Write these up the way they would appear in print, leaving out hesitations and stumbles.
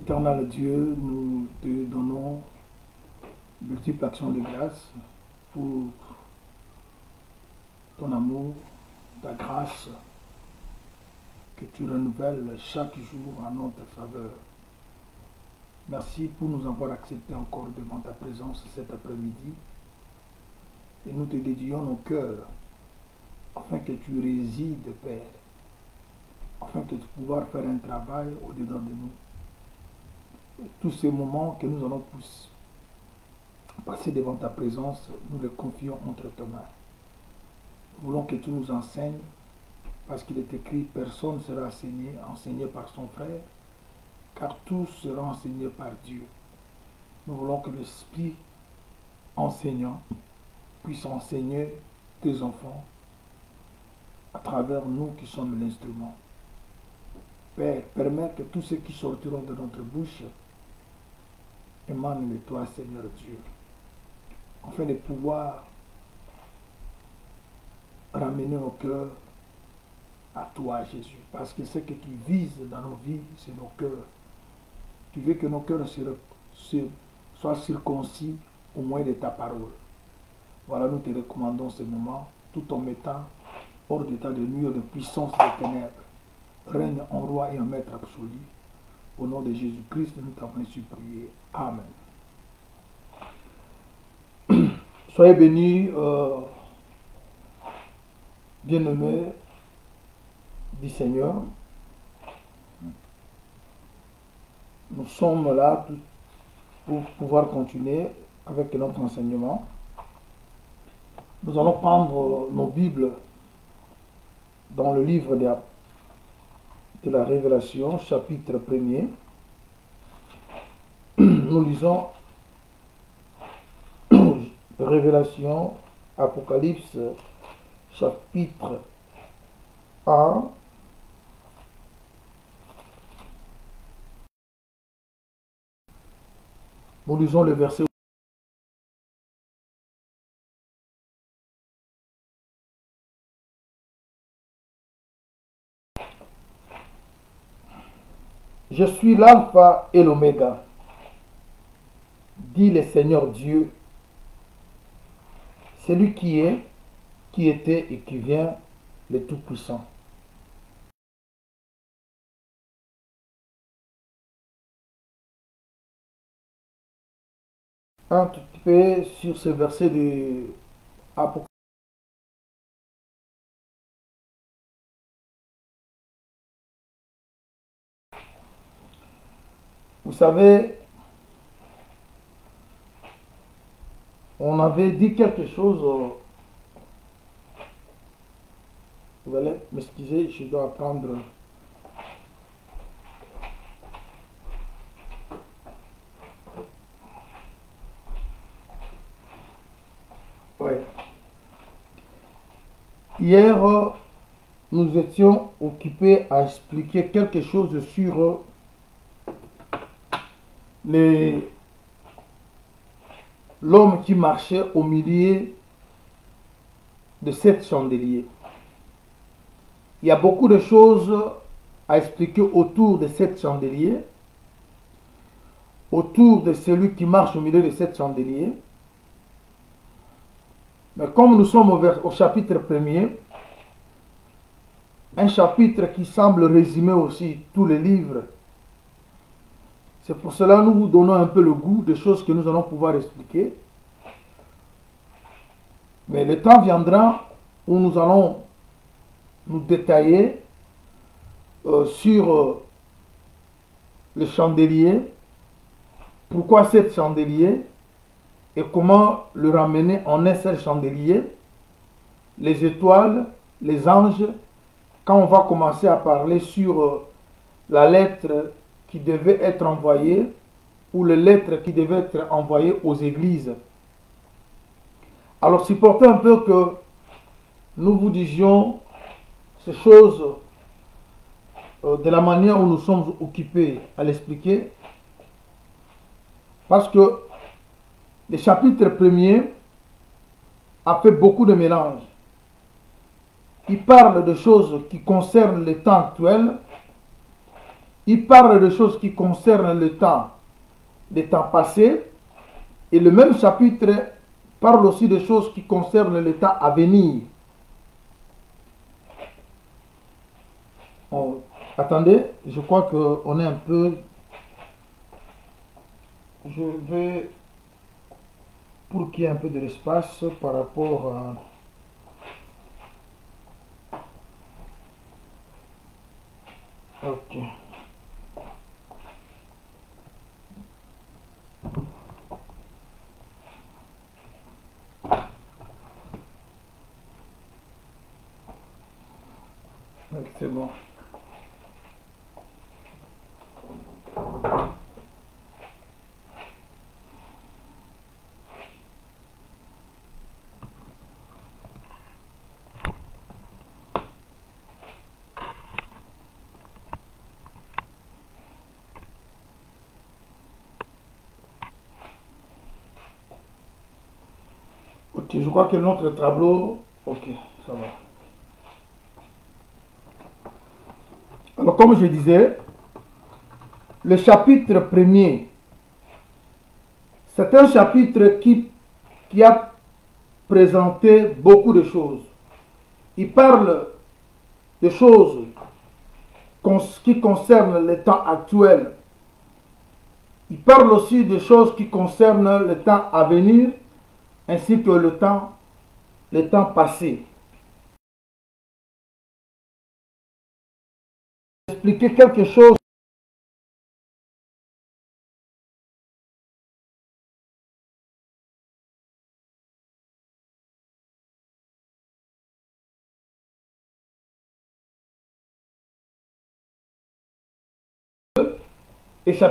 Éternel Dieu, nous te donnons multiples actions de grâce pour ton amour, ta grâce que tu renouvelles chaque jour en notre faveur. Merci pour nous avoir acceptés encore devant ta présence cet après-midi. Et nous te dédions nos cœurs afin que tu résides, Père, afin que tu puisses faire un travail au-dedans de nous. Et tous ces moments que nous allons passer devant ta présence, nous les confions entre tes mains. Nous voulons que tu nous enseignes, parce qu'il est écrit, personne ne sera enseigné par son frère, car tous seront enseignés par Dieu. Nous voulons que l'Esprit enseignant puisse enseigner tes enfants à travers nous qui sommes l'instrument. Père, permets que tous ceux qui sortiront de notre bouche émanent de toi, Seigneur Dieu, afin de pouvoir ramener nos cœurs à toi, Jésus, parce que ce que tu vises dans nos vies, c'est nos cœurs. Tu veux que nos cœurs soient circoncis au moyen de ta parole. Voilà, nous te recommandons ce moment, tout en mettant hors d'état de nuire de puissance des ténèbres. Règne en roi et en maître absolu. Au nom de Jésus-Christ, nous t'avons ainsi prié. Amen. Soyez bénis, bien-aimés du Seigneur. Nous sommes là pour pouvoir continuer avec notre enseignement. Nous allons prendre nos Bibles dans le livre de la Révélation, chapitre 1er. Nous lisons Révélation, Apocalypse, chapitre 1. Nous lisons le verset. Je suis l'alpha et l'oméga, dit le Seigneur Dieu, celui qui est, qui était et qui vient, le Tout-Puissant. Un tout petit peu sur ce verset de Apocalypse. Vous savez, on avait dit quelque chose. Vous allez m'excuser, je dois prendre. Ouais. Hier, nous étions occupés à expliquer quelque chose sur l'homme qui marchait au milieu de 7 chandeliers. Il y a beaucoup de choses à expliquer autour de 7 chandeliers, autour de celui qui marche au milieu de 7 chandeliers. Mais comme nous sommes au chapitre 1er, un chapitre qui semble résumer aussi tous les livres, c'est pour cela que nous vous donnons un peu le goût des choses que nous allons pouvoir expliquer. Mais le temps viendra où nous allons nous détailler sur le chandelier, pourquoi 7 chandeliers et comment le ramener en un seul chandelier, les étoiles, les anges, quand on va commencer à parler sur la lettre qui devait être envoyée ou les lettres qui devaient être envoyées aux églises. Alors, supportez un peu que nous vous disions ces choses de la manière où nous sommes occupés à l'expliquer, parce que le chapitre 1er a fait beaucoup de mélange. Il parle de choses qui concernent le temps actuel il parle de choses qui concernent le temps, les temps passés. Et le même chapitre parle aussi de choses qui concernent le temps à venir. Oh, attendez, je crois qu'on est un peu... Je vais... Pour qu'il y ait un peu de l'espace par rapport à... Ok. C'est bon. Ok, je crois que notre tableau... Ok, ça va. Alors, comme je disais, le chapitre premier, c'est un chapitre qui a présenté beaucoup de choses. Il parle de choses qui concernent le temps actuel. Il parle aussi de choses qui concernent le temps à venir, ainsi que le temps passé. Expliquer quelque chose et ça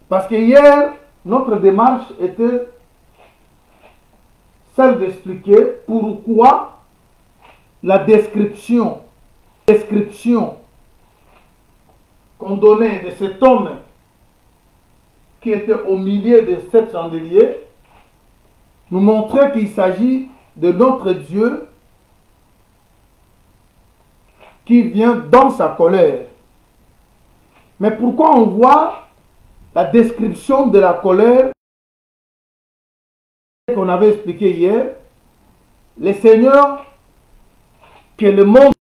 parce que hier, notre démarche était celle d'expliquer pourquoi la description qu'on donnait de cet homme qui était au milieu de 7 chandeliers nous montrait qu'il s'agit de notre Dieu qui vient dans sa colère. Mais pourquoi on voit la description de la colère qu'on avait expliqué hier? Le Seigneur, que le monde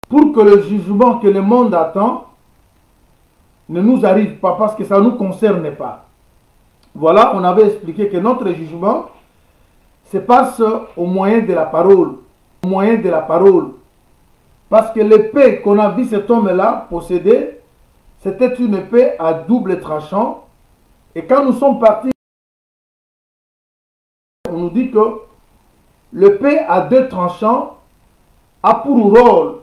pour que le jugement que le monde attend ne nous arrive pas, parce que ça ne nous concerne pas. Voilà, on avait expliqué que notre jugement se passe au moyen de la parole. Au moyen de la parole. Parce que l'épée qu'on a vu cet homme-là posséder, c'était une épée à double tranchant. Et quand nous sommes partis, on nous dit que l'épée à deux tranchants a pour rôle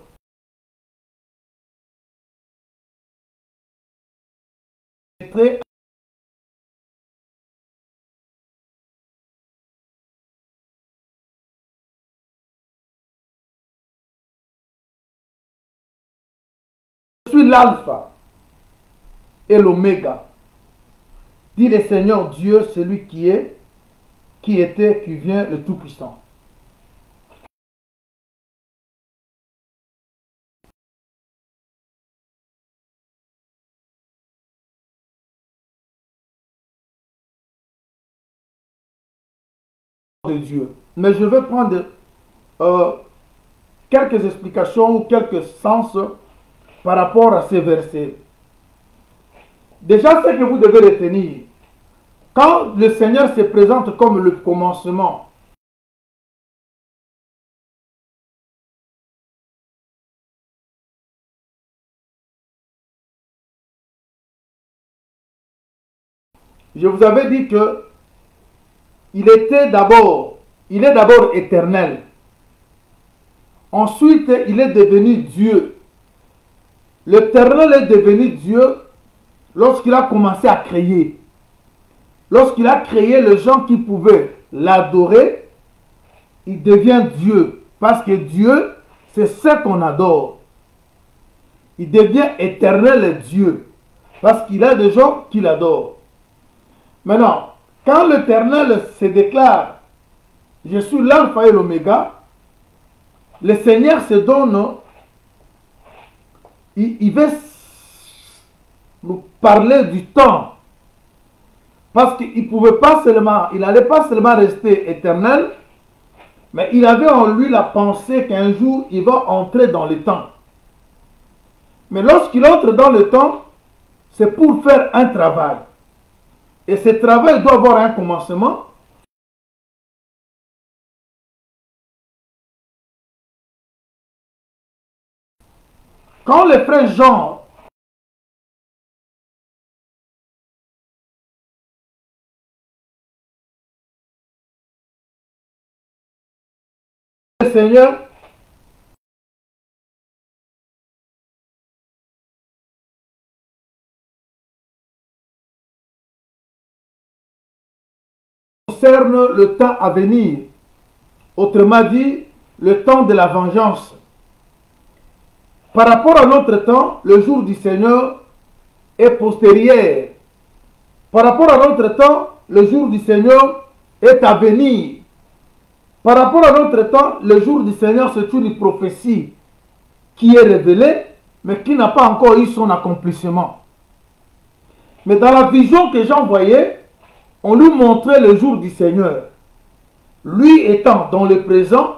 d'être je suis l'alpha et l'oméga, dit le Seigneur Dieu, celui qui est, qui était, qui vient, le Tout-Puissant. De Dieu. Mais je vais prendre quelques explications ou quelques sens par rapport à ces versets. Déjà, ce que vous devez retenir, quand le Seigneur se présente comme le commencement, je vous avais dit que il est d'abord éternel. Ensuite, il est devenu Dieu. L'Éternel est devenu Dieu lorsqu'il a commencé à créer. Lorsqu'il a créé les gens qui pouvaient l'adorer, il devient Dieu. Parce que Dieu, c'est ce qu'on adore. Il devient éternel Dieu. Parce qu'il y a des gens qui l'adorent. Maintenant, quand l'Éternel se déclare, je suis l'alpha et l'oméga, le Seigneur se donne, il veut nous parler du temps. Parce qu'il ne pouvait pas seulement, il n'allait pas seulement rester éternel, mais il avait en lui la pensée qu'un jour, il va entrer dans le temps. Mais lorsqu'il entre dans le temps, c'est pour faire un travail. Et ce travail doit avoir un commencement. Quand le frère Jean le Seigneur concerne le temps à venir, autrement dit, le temps de la vengeance. Par rapport à notre temps, le jour du Seigneur est postérieur. Par rapport à notre temps, le jour du Seigneur est à venir. Par rapport à notre temps, le jour du Seigneur, c'est une prophétie qui est révélée, mais qui n'a pas encore eu son accomplissement. Mais dans la vision que Jean voyait, on lui montrait le jour du Seigneur. Lui étant dans le présent,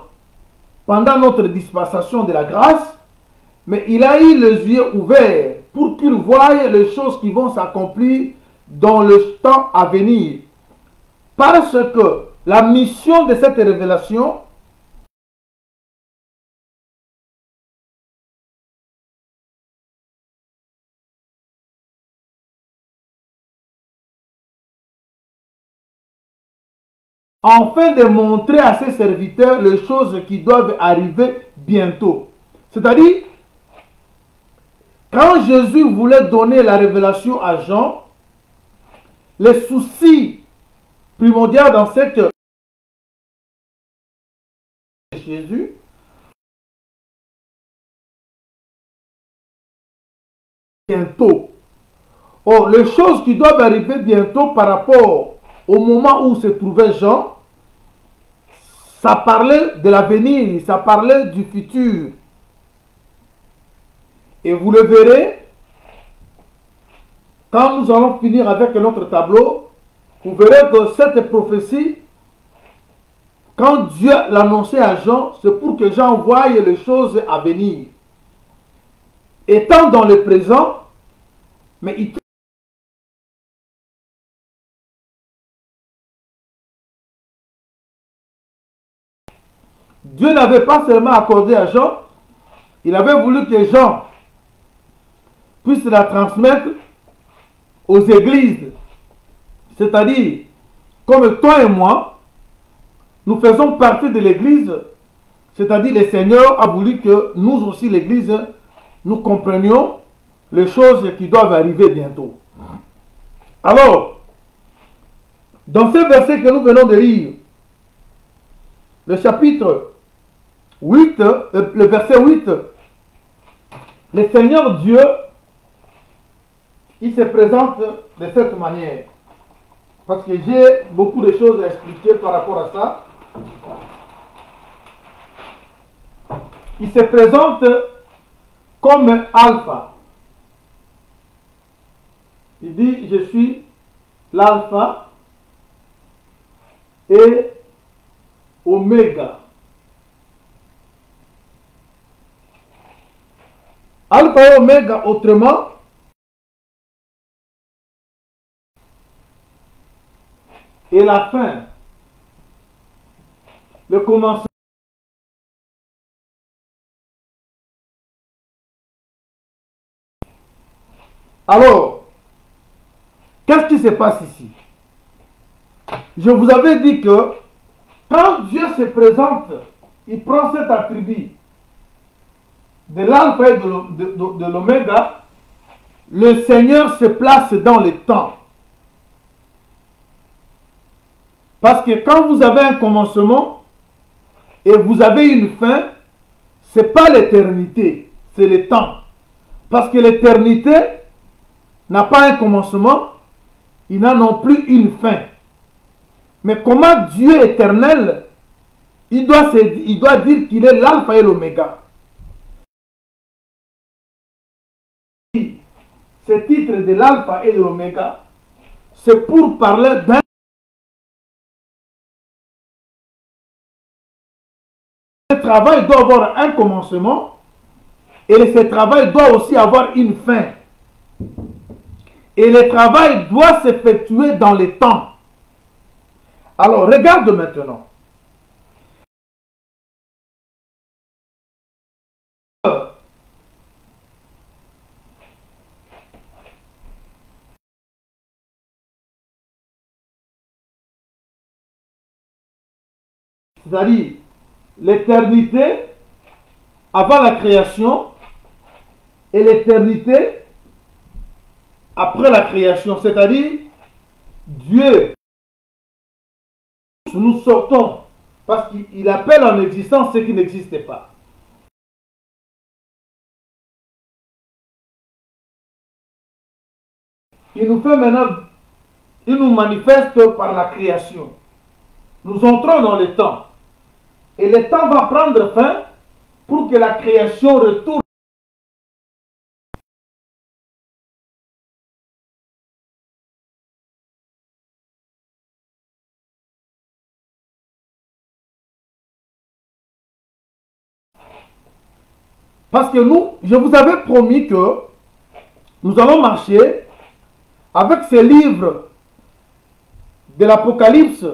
pendant notre dispensation de la grâce, mais il a eu les yeux ouverts pour qu'il voie les choses qui vont s'accomplir dans le temps à venir. Parce que la mission de cette révélation afin de montrer à ses serviteurs les choses qui doivent arriver bientôt. C'est-à-dire, quand Jésus voulait donner la révélation à Jean, le souci primordial dans cette Jésus, bientôt. Or, les choses qui doivent arriver bientôt par rapport au moment où se trouvait Jean, ça parlait de l'avenir, ça parlait du futur. Et vous le verrez, quand nous allons finir avec notre tableau, vous verrez que cette prophétie, quand Dieu l'annonçait à Jean, c'est pour que Jean voie les choses à venir. Étant dans le présent, mais il Dieu n'avait pas seulement accordé à Jean, il avait voulu que Jean puisse la transmettre aux églises. C'est-à-dire, comme toi et moi, nous faisons partie de l'église, c'est-à-dire le Seigneur a voulu que nous aussi, l'église, nous comprenions les choses qui doivent arriver bientôt. Alors, dans ce verset que nous venons de lire, le chapitre 8, le verset 8, le Seigneur Dieu, il se présente de cette manière. Parce que j'ai beaucoup de choses à expliquer par rapport à ça. Il se présente comme alpha. Il dit, je suis l'alpha et oméga. Alpha et oméga, autrement, et la fin, le commencement. Alors, qu'est-ce qui se passe ici? Je vous avais dit que quand Dieu se présente, il prend cet attribut de l'alpha et de l'oméga, le Seigneur se place dans le temps. Parce que quand vous avez un commencement, et vous avez une fin, ce n'est pas l'éternité, c'est le temps. Parce que l'éternité n'a pas un commencement, il n'a non plus une fin. Mais comment Dieu éternel, il doit dire qu'il est l'alpha et l'oméga. Ce titre de l'alpha et de l'oméga, c'est pour parler d'un travail doit avoir un commencement et ce travail doit aussi avoir une fin. Et le travail doit s'effectuer dans le temps. Alors, regarde maintenant. C'est-à-dire, l'éternité avant la création et l'éternité après la création. C'est-à-dire, Dieu, nous sortons parce qu'il appelle en existence ce qui n'existe pas. Il nous fait maintenant, il nous manifeste par la création. Nous entrons dans le temps. Et le temps va prendre fin pour que la création retourne. Parce que nous, je vous avais promis que nous allons marcher avec ces livres de l'Apocalypse.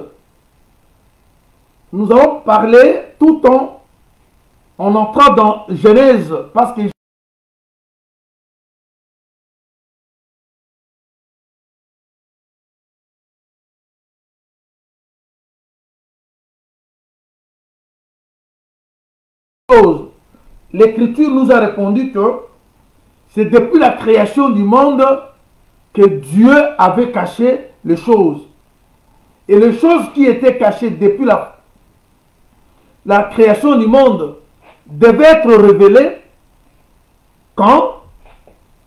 Nous allons parler tout en entrant dans Genèse. Parce que l'Écriture nous a répondu que c'est depuis la création du monde que Dieu avait caché les choses. Et les choses qui étaient cachées depuis la création du monde devaient être révélées quand?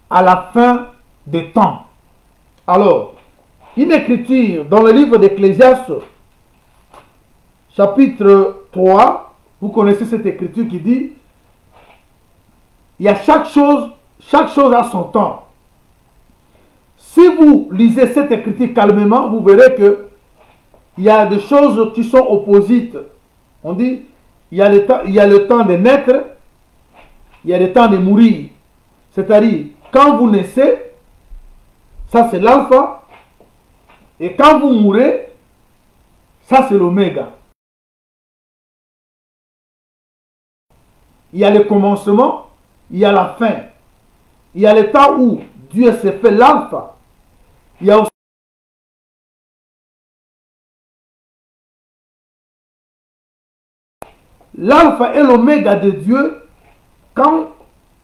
À la fin des temps. Alors, une écriture dans le livre d'Ecclésiaste, chapitre 3, vous connaissez cette écriture qui dit, il y a chaque chose a son temps. Si vous lisez cette écriture calmement, vous verrez que il y a des choses qui sont opposites. On dit, il y a le temps de naître, il y a le temps de mourir. C'est-à-dire, quand vous naissez, ça c'est l'alpha, et quand vous mourrez, ça c'est l'oméga. Il y a le commencement, il y a la fin. Il y a le temps où Dieu s'est fait l'alpha. Il y a aussi l'alpha et l'oméga de Dieu quant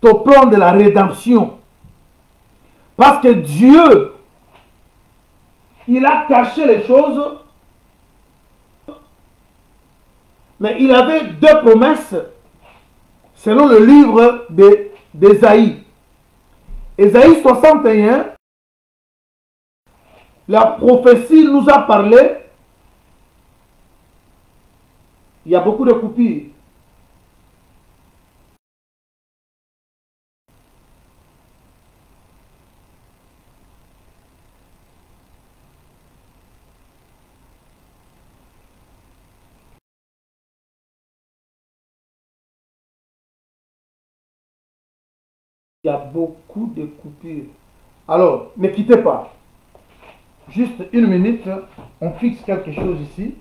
au plan de la rédemption. Parce que Dieu, il a caché les choses, mais il avait deux promesses selon le livre d'Ésaïe. Ésaïe 61, la prophétie nous a parlé. Il y a beaucoup de coupures. Il y a beaucoup de coupures. Alors, ne quittez pas. Juste une minute, on fixe quelque chose ici.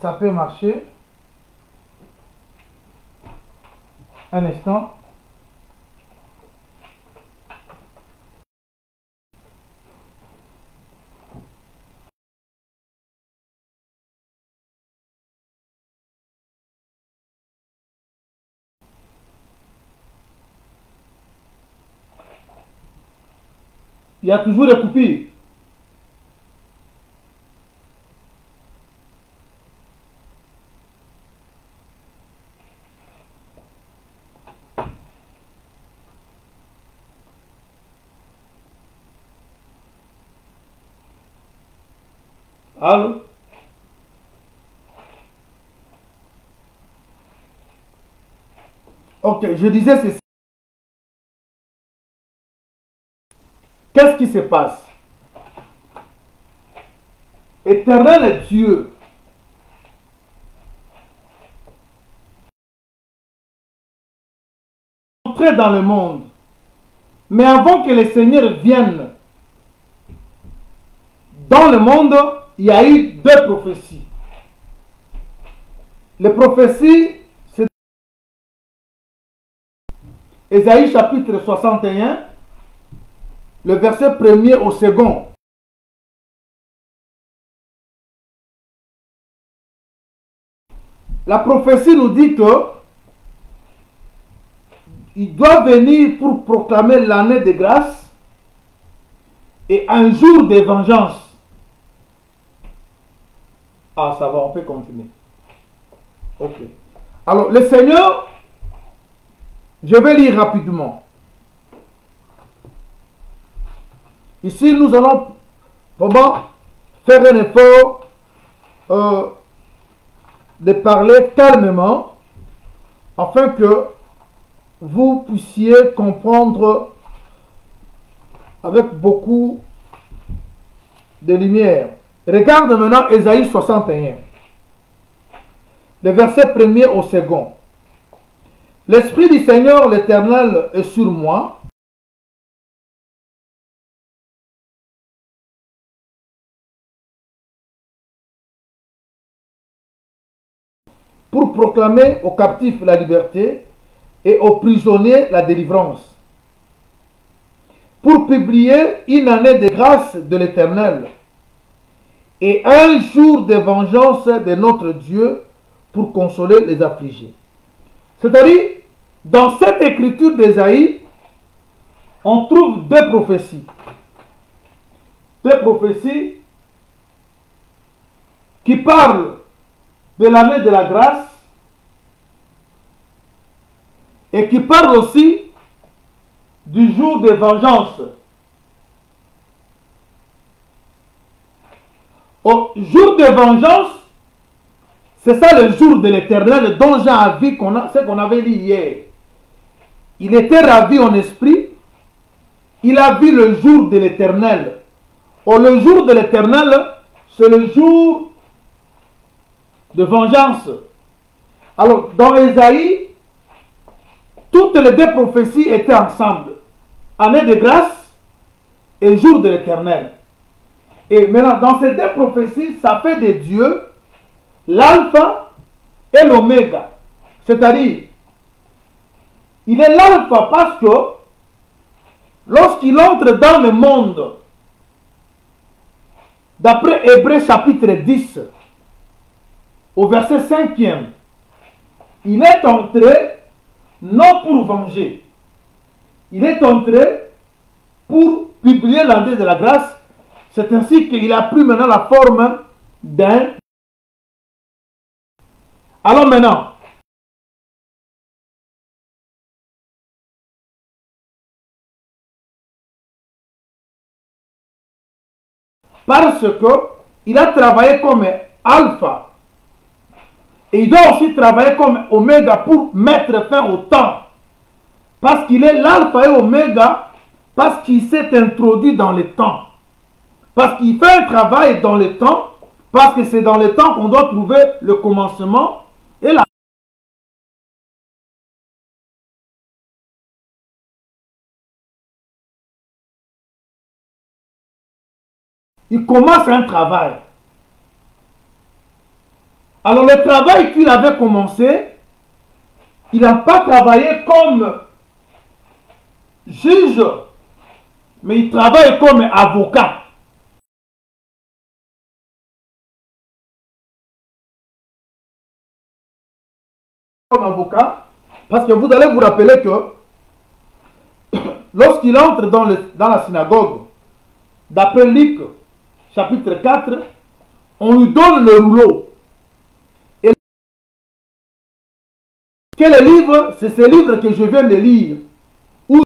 Ça peut marcher. Un instant. Il y a toujours des coupures. Allô? Ok, je disais ceci. Qu'est-ce qui se passe? Éternel est Dieu. Entrer dans le monde. Mais avant que les seigneurs viennent dans le monde, il y a eu deux prophéties. Les prophéties, c'est Ésaïe chapitre 61, le verset 1er au second. La prophétie nous dit que il doit venir pour proclamer l'année de grâce et un jour de vengeance. Ah, ça va, on peut continuer. Ok. Alors, le Seigneur, je vais lire rapidement. Ici, nous allons vraiment faire un effort de parler calmement afin que vous puissiez comprendre avec beaucoup de lumière. Regarde maintenant Ésaïe 61, le verset 1er au second. L'Esprit du Seigneur l'Éternel est sur moi, pour proclamer aux captifs la liberté et aux prisonniers la délivrance, pour publier une année de grâce de l'Éternel et un jour de vengeance de notre Dieu pour consoler les affligés. C'est-à-dire, dans cette écriture d'Ésaïe, on trouve deux prophéties. Deux prophéties qui parlent de l'année de la grâce et qui parlent aussi du jour de vengeance. Au jour de vengeance, c'est ça le jour de l'Éternel dont Jean a vu ce qu'on avait lu hier. Il était ravi en esprit, il a vu le jour de l'Éternel. Or, le jour de l'Éternel, c'est le jour de vengeance. Alors, dans Ésaïe, toutes les deux prophéties étaient ensemble. Année de grâce et jour de l'Éternel. Et maintenant, dans ces deux prophéties, ça fait de Dieu l'alpha et l'oméga. C'est-à-dire, il est l'alpha parce que lorsqu'il entre dans le monde, d'après Hébreux chapitre 10, au verset 5e, il est entré non pour venger, il est entré pour publier l'année de la grâce. C'est ainsi qu'il a pris maintenant la forme d'un. Alors maintenant, parce qu'il a travaillé comme alpha, et il doit aussi travailler comme oméga pour mettre fin au temps. Parce qu'il est l'alpha et oméga, parce qu'il s'est introduit dans le temps. Parce qu'il fait un travail dans le temps, parce que c'est dans le temps qu'on doit trouver le commencement et la. Il commence un travail. Alors le travail qu'il avait commencé, il n'a pas travaillé comme juge, mais il travaille comme avocat. Comme avocat, parce que vous allez vous rappeler que lorsqu'il entre dans la synagogue d'après Luc, chapitre 4, on lui donne le rouleau. Et quel livre? C'est ce livre que je viens de lire. Où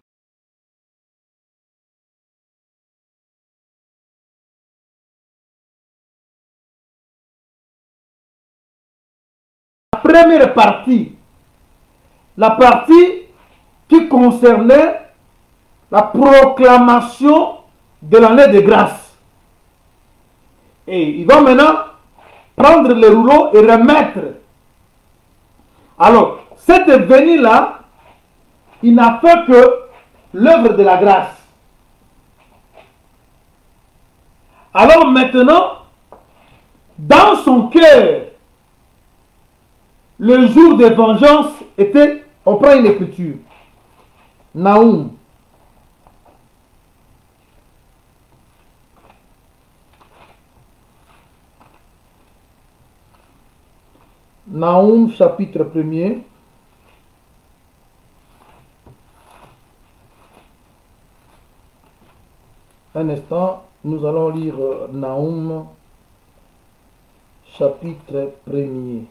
la première partie, la partie qui concernait la proclamation de l'année de grâce. Et il va maintenant prendre le rouleau et remettre. Alors, cette venue-là, il n'a fait que l'œuvre de la grâce. Alors maintenant, dans son cœur, le jour de vengeance était, on prend une écriture, Naoum. Naoum chapitre 1er. Un instant, nous allons lire Naoum chapitre 1er.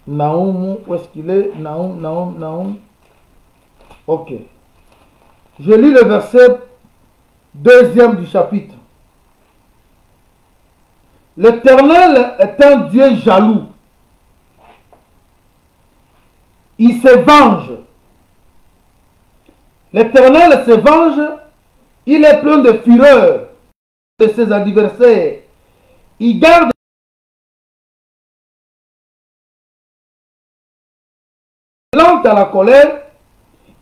Naoum, où est-ce qu'il est? Naoum. Ok. Je lis le verset 2e du chapitre. L'Éternel est un Dieu jaloux. Il se venge. L'Éternel se venge. Il est plein de fureur de ses adversaires. Il garde lent à la colère.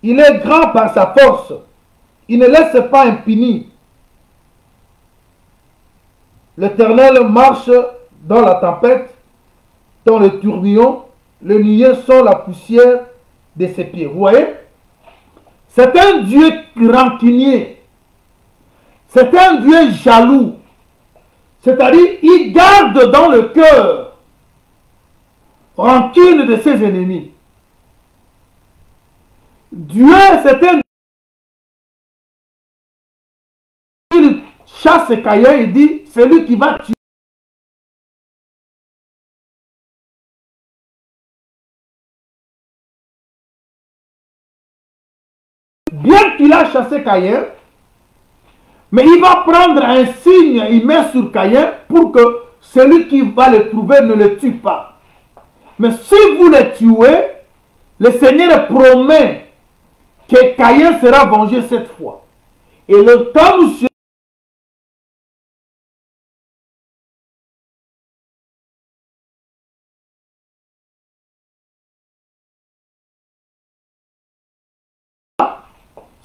Il est grand par sa force. Il ne laisse pas impuni. L'Éternel marche dans la tempête, dans le tourbillon. Les nuées sont la poussière de ses pieds. Vous voyez? C'est un Dieu rancunier. C'est un Dieu jaloux. C'est-à-dire, il garde dans le cœur rancune de ses ennemis. Dieu, c'est un Dieu qui chasse Caïn et dit, c'est lui qui va tuer. Bien qu'il a chassé Caïn, mais il va prendre un signe, il met sur Caïn pour que celui qui va le trouver ne le tue pas. Mais si vous le tuez, le Seigneur promet que Caïn sera vengé cette fois. Et le temps où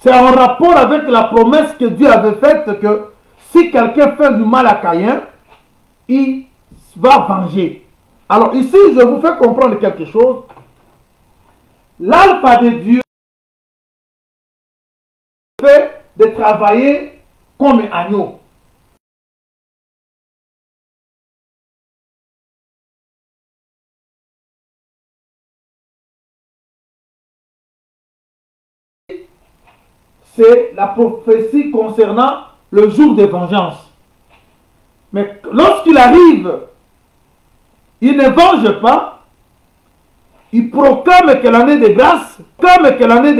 c'est en rapport avec la promesse que Dieu avait faite que si quelqu'un fait du mal à Caïn, il va venger. Alors ici, je vous fais comprendre quelque chose. L'alpha de Dieu fait de travailler comme un agneau. C'est la prophétie concernant le jour de vengeance. Mais lorsqu'il arrive, il ne venge pas. Il proclame que l'année de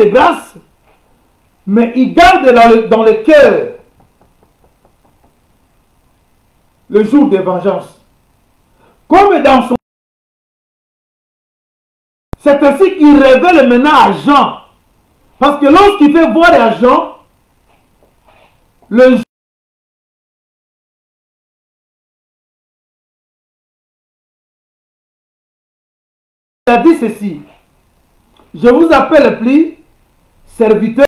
grâce, mais il garde dans le cœur le jour de vengeance. Comme dans son... C'est ainsi qu'il révèle maintenant à Jean. Parce que lorsqu'il fait voir à Jean, le il a dit ceci. Je vous appelle plus serviteur.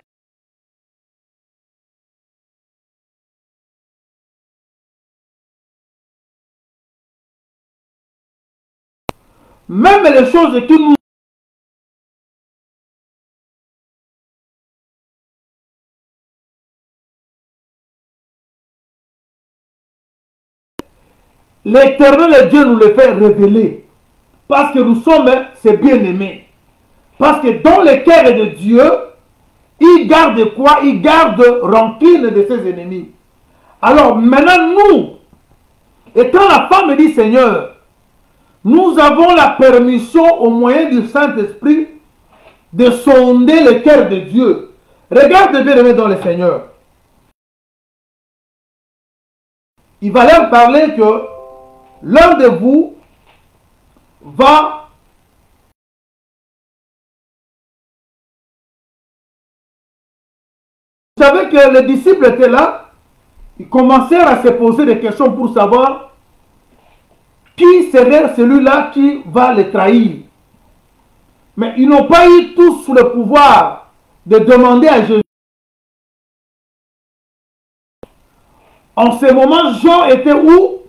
Même les choses qui nous... L'Éternel Dieu nous le fait révéler. Parce que nous sommes ses bien-aimés. Parce que dans le cœur de Dieu, il garde quoi? Il garde rancune de ses ennemis. Alors maintenant, nous, étant la femme du Seigneur, nous avons la permission au moyen du Saint-Esprit de sonder le cœur de Dieu. Regarde bien aimé dans le Seigneur. Il va leur parler que l'un de vous va... Vous savez que les disciples étaient là, ils commencèrent à se poser des questions pour savoir qui serait celui-là qui va les trahir. Mais ils n'ont pas eu tous le pouvoir de demander à Jésus. En ce moment, Jean était où?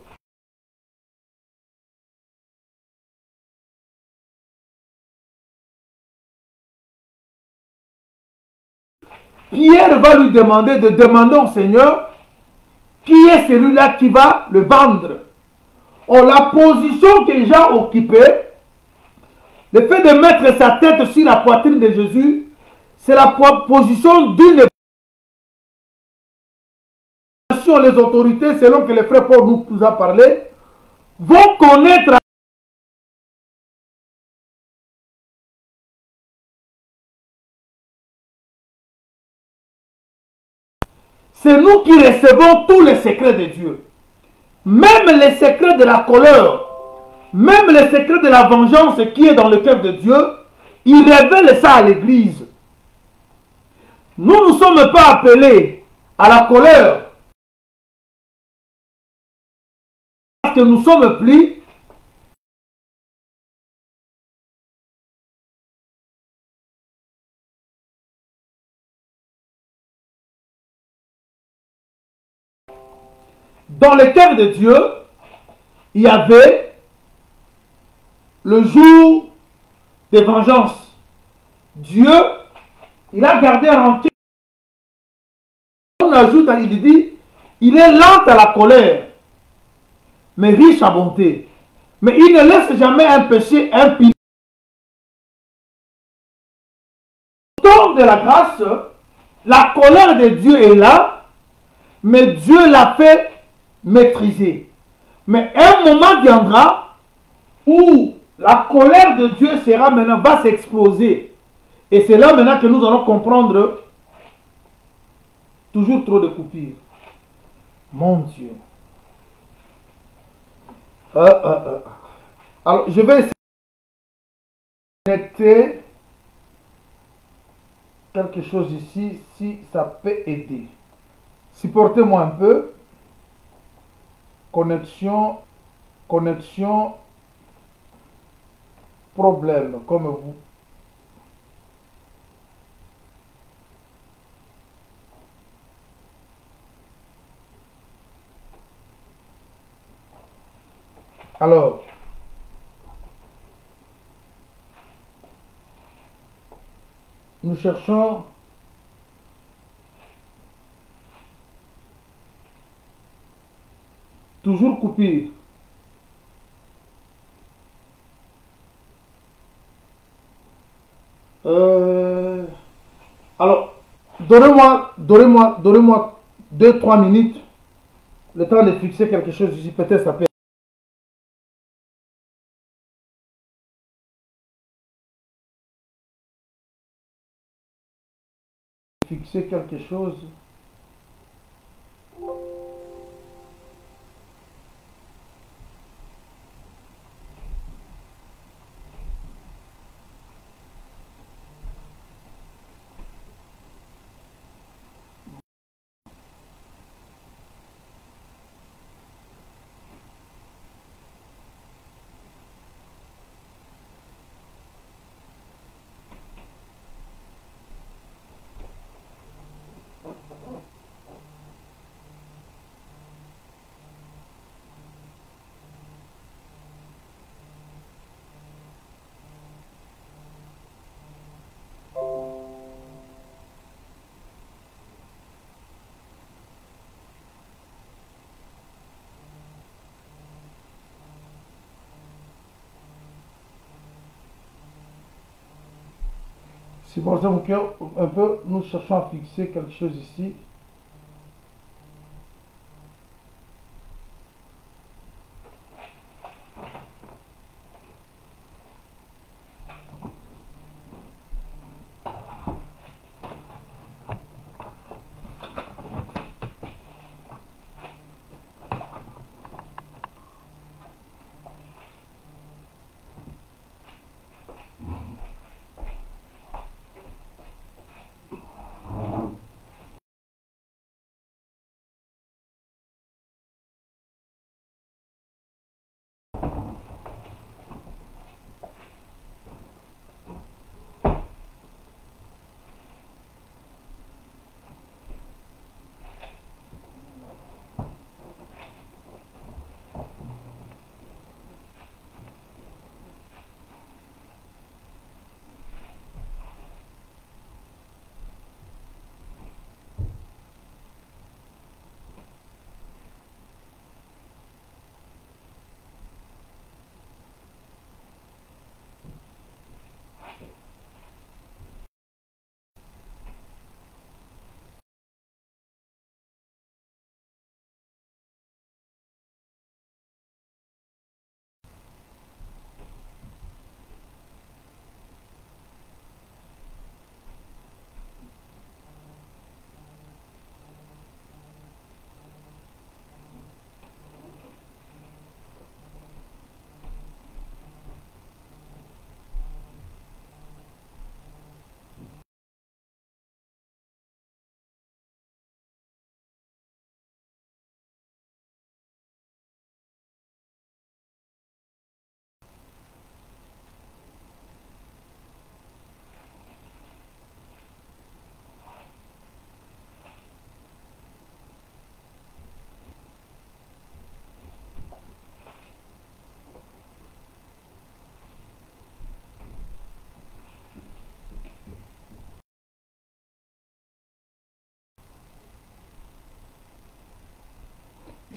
Pierre va lui demander de demander au Seigneur qui est celui-là qui va le vendre. Or, la position que Jean occupait, le fait de mettre sa tête sur la poitrine de Jésus, c'est la position d'une... Les autorités, selon que le frère Paul nous a parlé, vont connaître... C'est nous qui recevons tous les secrets de Dieu. Même les secrets de la colère, même les secrets de la vengeance qui est dans le cœur de Dieu, il révèle ça à l'Église. Nous ne sommes pas appelés à la colère parce que nous sommes pris dans le cœur de Dieu. Il y avait le jour de vengeance. Dieu, il a gardé un entier. On ajoute, il dit, il est lent à la colère, mais riche à bonté. Mais il ne laisse jamais un péché impuni. Au temps de la grâce, la colère de Dieu est là, mais Dieu l'a fait maîtriser. Mais un moment viendra où la colère de Dieu sera maintenant, va s'exploser. Et c'est là maintenant que nous allons comprendre toujours trop de coupures. Mon Dieu. Alors, je vais essayer de connecter quelque chose ici, si ça peut aider. Supportez-moi un peu. Connexion, problème, comme vous. Alors, nous cherchons toujours coupure. Alors, donnez-moi 2-3 minutes, le temps de fixer quelque chose ici, peut-être ça peut fixer quelque chose. Supportez vos cœurs un peu. Nous cherchons à fixer quelque chose ici.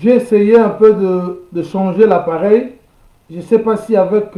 J'ai essayé un peu de changer l'appareil. Je ne sais pas si avec